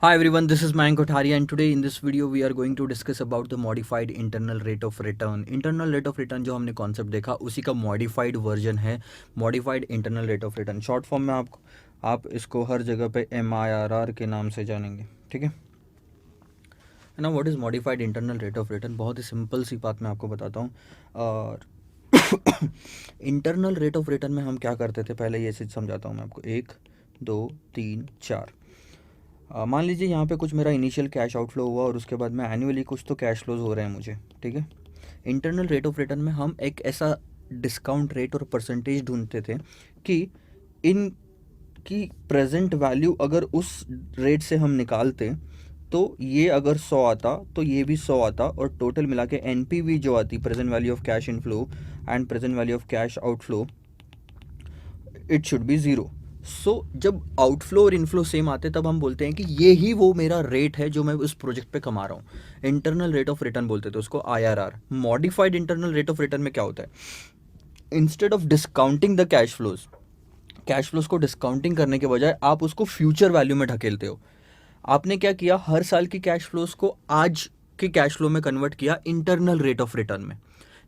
Hi everyone, this is Mayank Kothari and today in this video we are going to discuss about the modified internal rate of return. Internal rate of return जो हमने concept देखा उसी का modified version है modified internal rate of return. Short form में आप इसको हर जगह पे MIRR के नाम से जानेंगे. ठीक है ना. What is modified internal rate of return? बहुत ही सिंपल सी बात मैं आपको बताता हूँ. और इंटरनल रेट ऑफ रिटर्न में हम क्या करते थे, पहले ये चीज़ समझाता हूँ मैं आपको. 1 2 3 4. मान लीजिए यहाँ पे कुछ मेरा इनिशियल कैश आउटफ्लो हुआ और उसके बाद में एनुअली कुछ तो कैश फ्लोज हो रहे हैं मुझे. ठीक है. इंटरनल रेट ऑफ रिटर्न में हम एक ऐसा डिस्काउंट रेट और परसेंटेज ढूंढते थे कि इन की प्रेजेंट वैल्यू अगर उस रेट से हम निकालते तो ये अगर 100 आता तो ये भी 100 आता और टोटल मिला के NPV जो आती, present value of cash inflow and present value of cash outflow, it should be zero. So जब आउटफ्लो और इनफ्लो सेम आते तब हम बोलते हैं कि ये ही वो मेरा रेट है जो मैं उस प्रोजेक्ट पे कमा रहा हूँ. इंटरनल रेट ऑफ रिटर्न बोलते थे उसको, IRR. Modified internal rate of return में क्या होता है, instead of discounting the cash flows को डिस्काउंटिंग करने के बजाय आप उसको फ्यूचर वैल्यू में ढकेलते हो. आपने क्या किया, हर साल की कैश फ्लोज को आज के कैश फ्लो में कन्वर्ट किया इंटरनल रेट ऑफ रिटर्न में.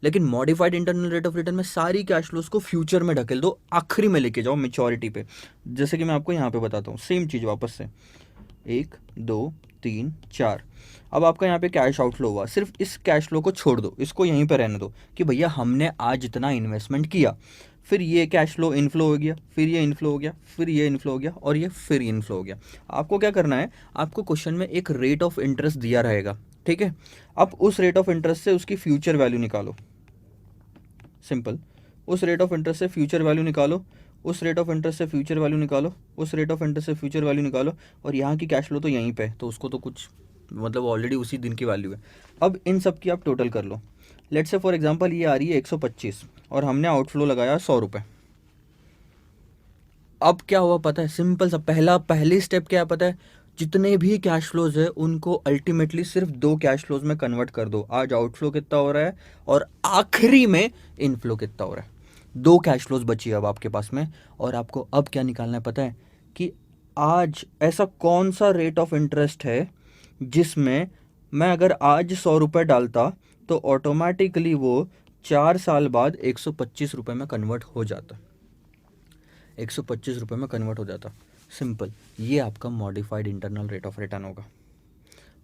लेकिन modified internal rate of return में सारी कैश फ्लोज को फ्यूचर में ढकेल दो, आखिरी में लेके जाओ मेच्योरिटी पे. जैसे कि मैं आपको यहाँ पे बताता हूँ सेम चीज़ वापस से. 1 2 3 4. अब आपका यहाँ पे कैश आउटफ्लो हुआ, सिर्फ इस कैश फ्लो को छोड़ दो, इसको यहीं पे रहने दो कि भैया हमने आज इतना इन्वेस्टमेंट किया. फिर ये कैश फ्लो इनफ्लो हो गया, फिर ये इनफ्लो हो गया, फिर ये इनफ्लो हो गया और ये फिर इनफ्लो हो गया. आपको क्या करना है, आपको क्वेश्चन में एक रेट ऑफ इंटरेस्ट दिया रहेगा. ठीक है. अब उस रेट ऑफ इंटरेस्ट से उसकी फ्यूचर वैल्यू निकालो. सिंपल. उस रेट ऑफ इंटरेस्ट से फ्यूचर वैल्यू निकालो, उस रेट ऑफ इंटरेस्ट से फ्यूचर वैल्यू निकालो, उस रेट ऑफ इंटरेस्ट से फ्यूचर वैल्यू निकालो. और यहाँ की कैश फ्लो तो यहीं पे है तो उसको तो कुछ मतलब ऑलरेडी उसी दिन की वैल्यू है. अब इन सब की आप टोटल कर लो. लेट्स से फॉर एग्जांपल ये आ रही है 125 और हमने आउटफ्लो लगाया 100 रुपये. अब क्या हुआ पता है, सिंपल सा पहली स्टेप क्या है पता है, जितने भी कैश फ्लोज है उनको अल्टीमेटली सिर्फ दो कैश फ्लोज में कन्वर्ट कर दो. आज आउटफ्लो कितना हो रहा है और आखिरी में इनफ्लो कितना हो रहा है. दो कैश फ्लोज बची अब आपके पास में. और आपको अब क्या निकालना है पता है, कि आज ऐसा कौन सा रेट ऑफ इंटरेस्ट है जिसमें मैं अगर आज 100 रुपये डालता तो ऑटोमेटिकली वो 4 साल बाद 125 रुपये में कन्वर्ट हो जाता. 125 रुपये में कन्वर्ट हो जाता. सिंपल. ये आपका modified internal rate of return होगा,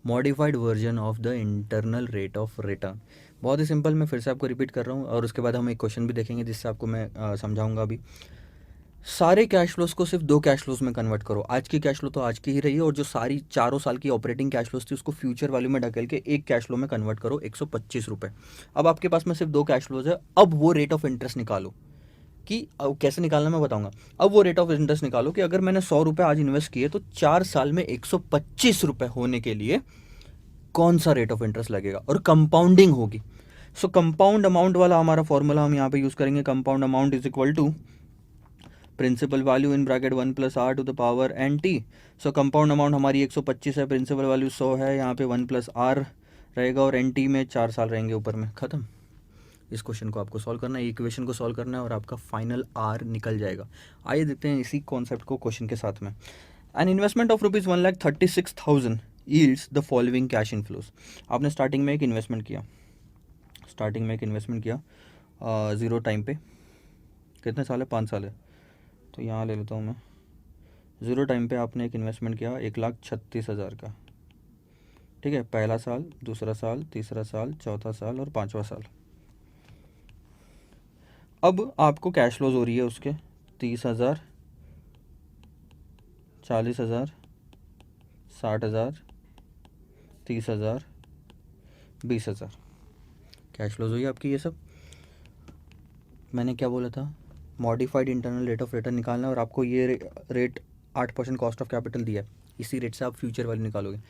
modified version of the internal rate of return. बहुत ही सिंपल. मैं फिर से आपको रिपीट कर रहा हूँ और उसके बाद हम एक क्वेश्चन भी देखेंगे जिससे आपको मैं समझाऊंगा. अभी सारे कैश फ्लोज को सिर्फ दो कैश फ्लोज में कन्वर्ट करो. आज की कैश फ्लो तो आज की ही रही है और जो सारी चारों साल की ऑपरेटिंग कैश फ्लोज थी उसको फ्यूचर वैल्यू में ढकेल के एक कैश फ्लो में कन्वर्ट करो 125 रुपये. अब आपके पास में सिर्फ दो कैश फ्लोज है. अब वो रेट ऑफ इंटरेस्ट निकालो कि अब कैसे निकालना मैं बताऊंगा. अब वो रेट ऑफ इंटरेस्ट निकालो कि अगर मैंने 100 रुपये आज इन्वेस्ट किए तो 4 साल में 125 रुपये होने के लिए कौन सा रेट ऑफ इंटरेस्ट लगेगा और कंपाउंडिंग होगी. सो कंपाउंड अमाउंट वाला हमारा फॉर्मूला हम यहाँ पे यूज़ करेंगे. Compound amount is equal to principal value in bracket 1 + r to the power NT. So compound amount हमारी 125 है, प्रिंसिपल वैल्यू 100 है, यहाँ पे 1 + r रहेगा और NT में 4 साल रहेंगे ऊपर में. ख़त्म. इस क्वेश्चन को आपको सॉल्व करना है, इक्वेशन को सॉल्व करना है और आपका फाइनल आर निकल जाएगा. आइए देखते हैं इसी कॉन्सेप्ट को क्वेश्चन के साथ में. An investment of ₹1,36,000 yields the following cash inflows. आपने स्टार्टिंग में एक इन्वेस्टमेंट किया ज़ीरो टाइम पे. कितने साल है? 5 साल है. तो यहाँ ले लेता हूँ मैं. ज़ीरो टाइम पे आपने एक इन्वेस्टमेंट किया 1,36,000 का. ठीक है. पहला साल, दूसरा साल, तीसरा साल, चौथा साल और 5वां साल. अब आपको कैश फ्लोज हो रही है उसके 30,000, 40,000, 60,000, 30,000, 20,000 कैश फ्लोज हुई आपकी. ये सब मैंने क्या बोला था, modified internal rate of return निकालना है और आपको ये रेट 8% कॉस्ट ऑफ कैपिटल दिया है. इसी रेट से आप फ्यूचर वैल्यू निकालोगे.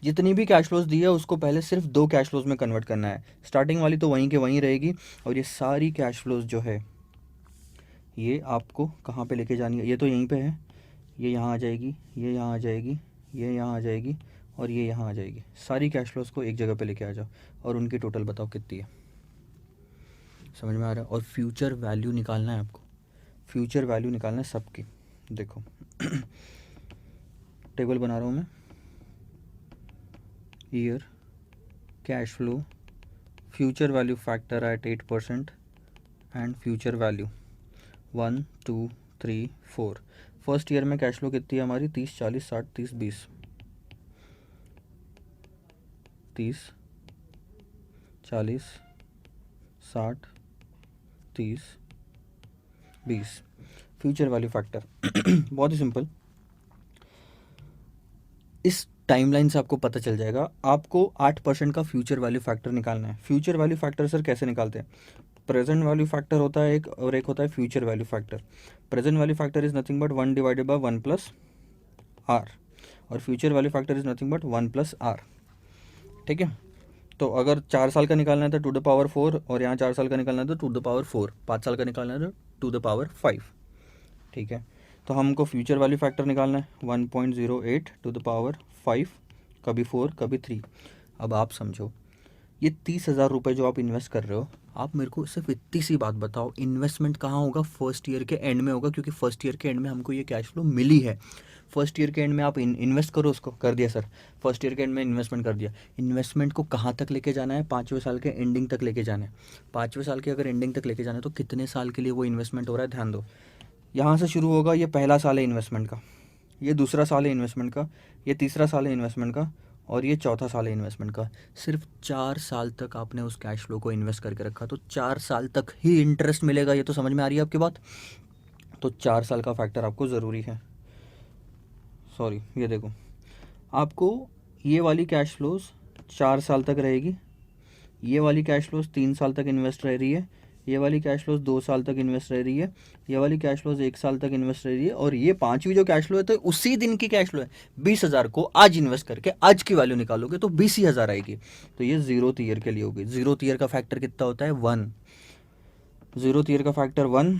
जितनी भी कैश फ्लोज दी है उसको पहले सिर्फ दो कैश फ्लोज में कन्वर्ट करना है. स्टार्टिंग वाली तो वहीं के वहीं रहेगी और ये सारी कैश फ्लोज जो है ये आपको कहाँ पे लेके जानी है. ये तो यहीं पे है, ये यहाँ आ जाएगी, ये यहाँ आ जाएगी, ये यहाँ आ जाएगी और ये यहाँ आ जाएगी. सारी कैश फ्लोज को एक जगह पे लेके आ जाओ और उनकी टोटल बताओ कितनी है. समझ में आ रहा है. और फ्यूचर वैल्यू निकालना है आपको, फ्यूचर वैल्यू निकालना है सबकी. देखो टेबल बना रहा हूँ मैं. year cash flow future value factor at 8% and future value 1 2 3 4। First year में कैश फ्लो कितनी है हमारी 30 40 60 30 20 30 40 60 30 20 फ्यूचर वैल्यू फैक्टर। बहुत ही सिंपल, इस टाइमलाइन से आपको पता चल जाएगा। आपको 8% का फ्यूचर वैल्यू फैक्टर निकालना है। फ्यूचर वैल्यू फैक्टर सर कैसे निकालते हैं? प्रेजेंट वैल्यू फैक्टर होता है एक, और एक होता है future value factor. Present value factor is nothing but 1 divided by 1 plus R, और future value factor is nothing but 1 plus R. ठीक है, तो अगर 4 साल का निकालना है तो टू द पावर 4, और यहाँ 4 साल का निकालना है तो टू द पावर 4, 5 साल का निकालना है तो टू द पावर 5। ठीक है, तो हमको फ्यूचर वैल्यू फैक्टर निकालना है 1.08 टू द पावर 5, कभी 4 कभी 3। अब आप समझो, ये 30,000 रुपये जो आप इन्वेस्ट कर रहे हो, आप मेरे को सिर्फ इतनी सी बात बताओ, इन्वेस्टमेंट कहाँ होगा? फर्स्ट ईयर के एंड में होगा, क्योंकि फर्स्ट ईयर के एंड में हमको ये कैश फ्लो मिली है। फर्स्ट ईयर के एंड में आप इन्वेस्ट करो उसको। कर दिया सर, फर्स्ट ईयर के एंड में इन्वेस्टमेंट कर दिया। इन्वेस्टमेंट को कहाँ तक लेके जाना है? 5वें साल के एंडिंग तक लेके जाना है। 5वें साल के अगर एंडिंग तक लेके जाना है तो कितने साल के लिए वो इन्वेस्टमेंट हो रहा है? ध्यान दो, यहाँ से शुरू होगा, ये पहला साल है इन्वेस्टमेंट का, ये दूसरा साल है इन्वेस्टमेंट का, ये तीसरा साल है इन्वेस्टमेंट का, और ये चौथा साल है इन्वेस्टमेंट का। सिर्फ 4 साल तक आपने उस कैश फ्लो को इन्वेस्ट करके रखा, तो 4 साल तक ही इंटरेस्ट मिलेगा। ये तो समझ में आ रही है आपकी बात? तो 4 साल का फैक्टर आपको ज़रूरी है। सॉरी, ये देखो, आपको ये वाली कैश फ्लोज 4 साल तक रहेगी, ये वाली कैश फ्लोज 3 साल तक इन्वेस्ट रह रही है, ये वाली कैश फ्लोज 2 साल तक इन्वेस्ट रह रही है, ये वाली कैश फ्लोज 1 साल तक इन्वेस्ट रह रही है, और ये 5वीं जो कैश फ्लो है तो उसी दिन की कैश फ्लो है। 20,000 को आज इन्वेस्ट करके आज की वैल्यू निकालोगे तो 20,000 आएगी। तो ये 0th ईयर के लिए होगी। 0th ईयर का फैक्टर कितना होता है? 1। 0th ईयर का फैक्टर 1,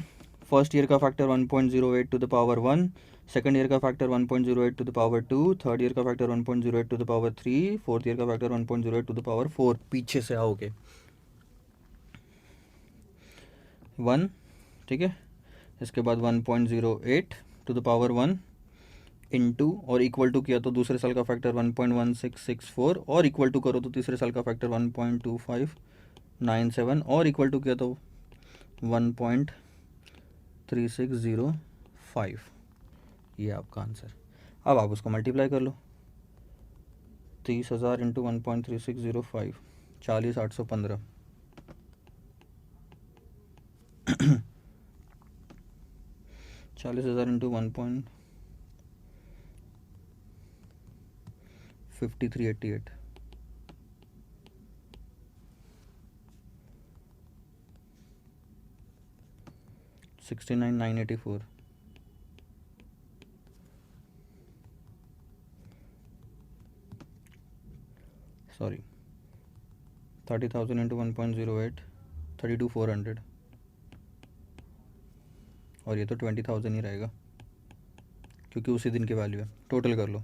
फर्स्ट ईयर का factor 1.08 to the power 1, second year का factor 1.08 to the power 2, third year का factor 1.08 to the power 3, fourth year का फैक्टर 1.08 टू द पावर 4। पीछे से आओगे 1, ठीक है, इसके बाद 1.08 टू द पावर 1 इंटू, और इक्वल टू किया तो दूसरे साल का फैक्टर 1.1664, और इक्वल टू करो तो तीसरे साल का फैक्टर 1.2597, और इक्वल टू किया तो 1.3605। ये आपका आंसर। अब आप उसको मल्टीप्लाई कर लो, 30,000 इंटू 1.3605, 40,815। 40,000 इंटू 1.5388, 69,984। सॉरी, 30,000 इंटू 1.08, 32,400, और ये तो 20,000 ही रहेगा क्योंकि उसी दिन की वैल्यू है। टोटल कर लो,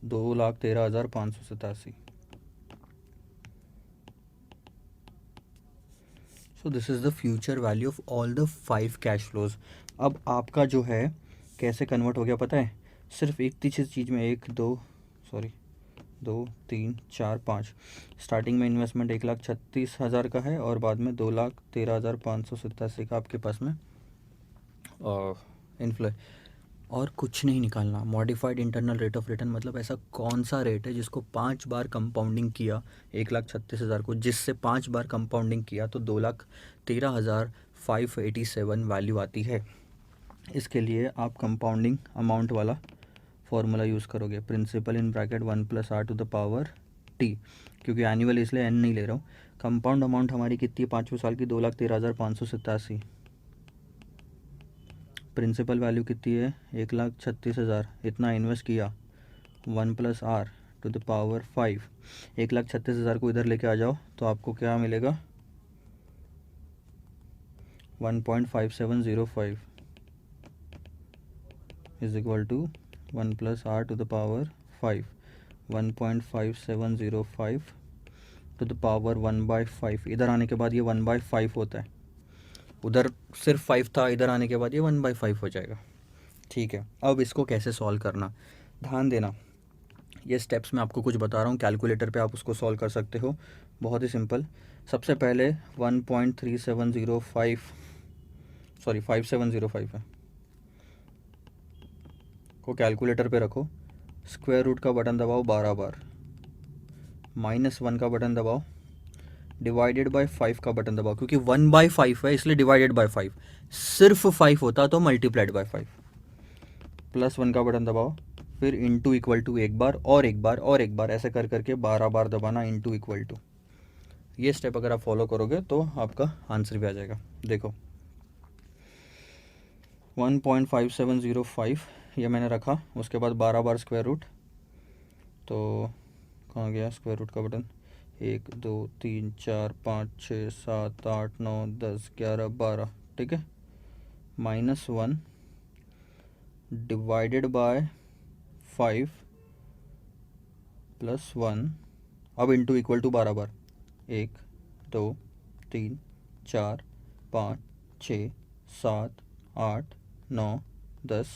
$2,13,587। सो this is the future value of all the 5 cash flows. अब आपका जो है कैसे कन्वर्ट हो गया पता है? सिर्फ एक चीज़ में, 2 3 4 5, स्टार्टिंग में इन्वेस्टमेंट 1,36,000 का है, और बाद में 2,13,587 का आपके पास में इन्फ्लो, और कुछ नहीं निकालना। Modified internal rate of return मतलब ऐसा कौन सा रेट है जिसको 5 बार कंपाउंडिंग किया 1,36,000 को, जिससे 5 बार कंपाउंडिंग किया तो 2,13,587 वैल्यू आती है। इसके लिए आप कंपाउंडिंग अमाउंट वाला फॉर्मूला यूज़ करोगे, principal in bracket 1 plus R to the power T, क्योंकि एनुअल इसलिए एन नहीं ले रहा हूँ। कंपाउंड अमाउंट हमारी कितनी है 5वें साल की? 2,13,587। प्रिंसिपल वैल्यू कितनी है? 1,36,000। इतना इन्वेस्ट किया, 1 plus R to the power 5। 1,36,000 को इधर लेके आ जाओ तो आपको क्या मिलेगा? 1.5705 is equal to 1 plus R to the power 5। 1.5705 to the power 1/5। इधर आने के बाद ये 1/5 होता है, उधर सिर्फ 5 था, इधर आने के बाद ये 1/5 हो जाएगा। ठीक है, अब इसको कैसे सॉल्व करना, ध्यान देना, ये स्टेप्स मैं आपको कुछ बता रहा हूँ, कैलकुलेटर पे आप उसको सॉल्व कर सकते हो, बहुत ही सिंपल। सबसे पहले 5705 है, को कैलकुलेटर पे रखो, स्क्वायर रूट का बटन दबाओ 12 बार, -1 का बटन दबाओ, डिवाइडेड बाय 5 का बटन दबाओ, क्योंकि 1/5 है इसलिए डिवाइडेड बाय 5, सिर्फ 5 होता तो मल्टीप्लाइड बाय 5, +1 का बटन दबाओ, फिर इंटू इक्वल टू एक बार और एक बार और एक बार, ऐसे कर करके 12 बार दबाना, इंटू इक्वल टू। ये स्टेप अगर आप फॉलो करोगे तो आपका आंसर भी आ जाएगा। देखो 1.5705 ये मैंने रखा, उसके बाद 12 बार स्क्वायर रूट, तो कहाँ गया स्क्वायर रूट का बटन, 1 2 3 4 5 6 7 8 9 10 11 12, ठीक है, -1 डिवाइडेड बाय 5 +1, अब इंटू इक्वल टू 12 बार, 1 2 3 4 5 6 7 8 9 10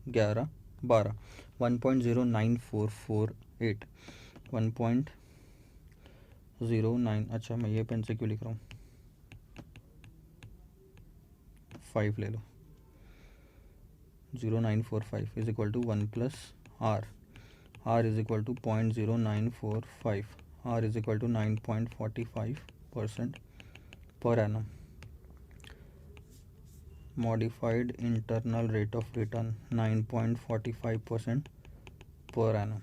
11 12, 1.09448, 1.09, अच्छा मैं ये पेन से क्यों लिख रहा हूँ, 5 ले लो, 0945 is equal to 1 + r is equal to 0.0945, r is equal to 9.45% per annum, modified internal rate of return 9.45% per annum.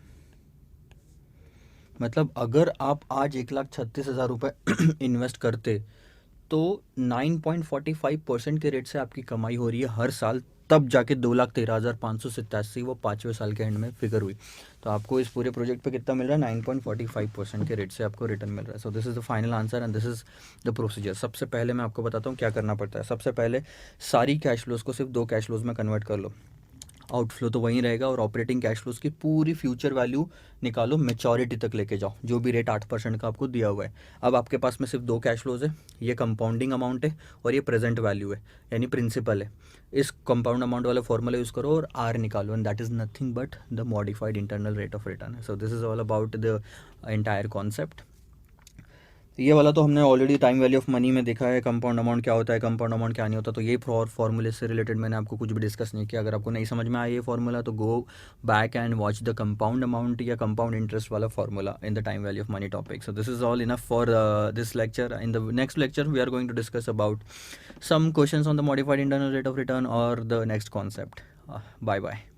मतलब अगर आप आज 1,36,000 रुपये इन्वेस्ट करते तो 9.45% के रेट से आपकी कमाई हो रही है हर साल, तब जाके 2,13,587 वो 5वें साल के एंड में फिगर हुई। तो आपको इस पूरे प्रोजेक्ट पे कितना मिल रहा है, 9.45% के रेट से आपको रिटर्न मिल रहा है। So this is the final answer and this is the procedure. सबसे पहले मैं आपको बताता हूँ क्या करना पड़ता है। सबसे पहले सारी कैश फ्लोज को सिर्फ 2 कैश फ्लोज में कन्वर्ट कर लो, आउटफ्लो तो वहीं रहेगा, और ऑपरेटिंग कैश फ्लोज की पूरी फ्यूचर वैल्यू निकालो, मैच्योरिटी तक लेके जाओ, जो भी रेट 8% का आपको दिया हुआ है। अब आपके पास में सिर्फ 2 कैश फ्लोज है, ये कंपाउंडिंग अमाउंट है और ये प्रेजेंट वैल्यू है, यानी प्रिंसिपल है। इस कंपाउंड अमाउंट वाला फॉर्मूला यूज़ करो और आर निकालो, and that is nothing but the modified internal rate of return है। So this is all about the entire concept. ये वाला तो हमने already time value of money में देखा है, कंपाउंड अमाउंट क्या होता है, कंपाउंड अमाउंट क्या नहीं होता, तो ये फॉर्मूले से रिलेटेड मैंने आपको कुछ भी डिस्कस नहीं किया। अगर आपको नहीं समझ में आया ये फॉर्मूला तो go back and watch the compound amount या कंपाउंड इंटरेस्ट वाला formula in the time value of money topic. So this is all enough for this lecture. In the next lecture we are going to discuss about some questions on the modified internal rate of return or the next concept. Bye bye.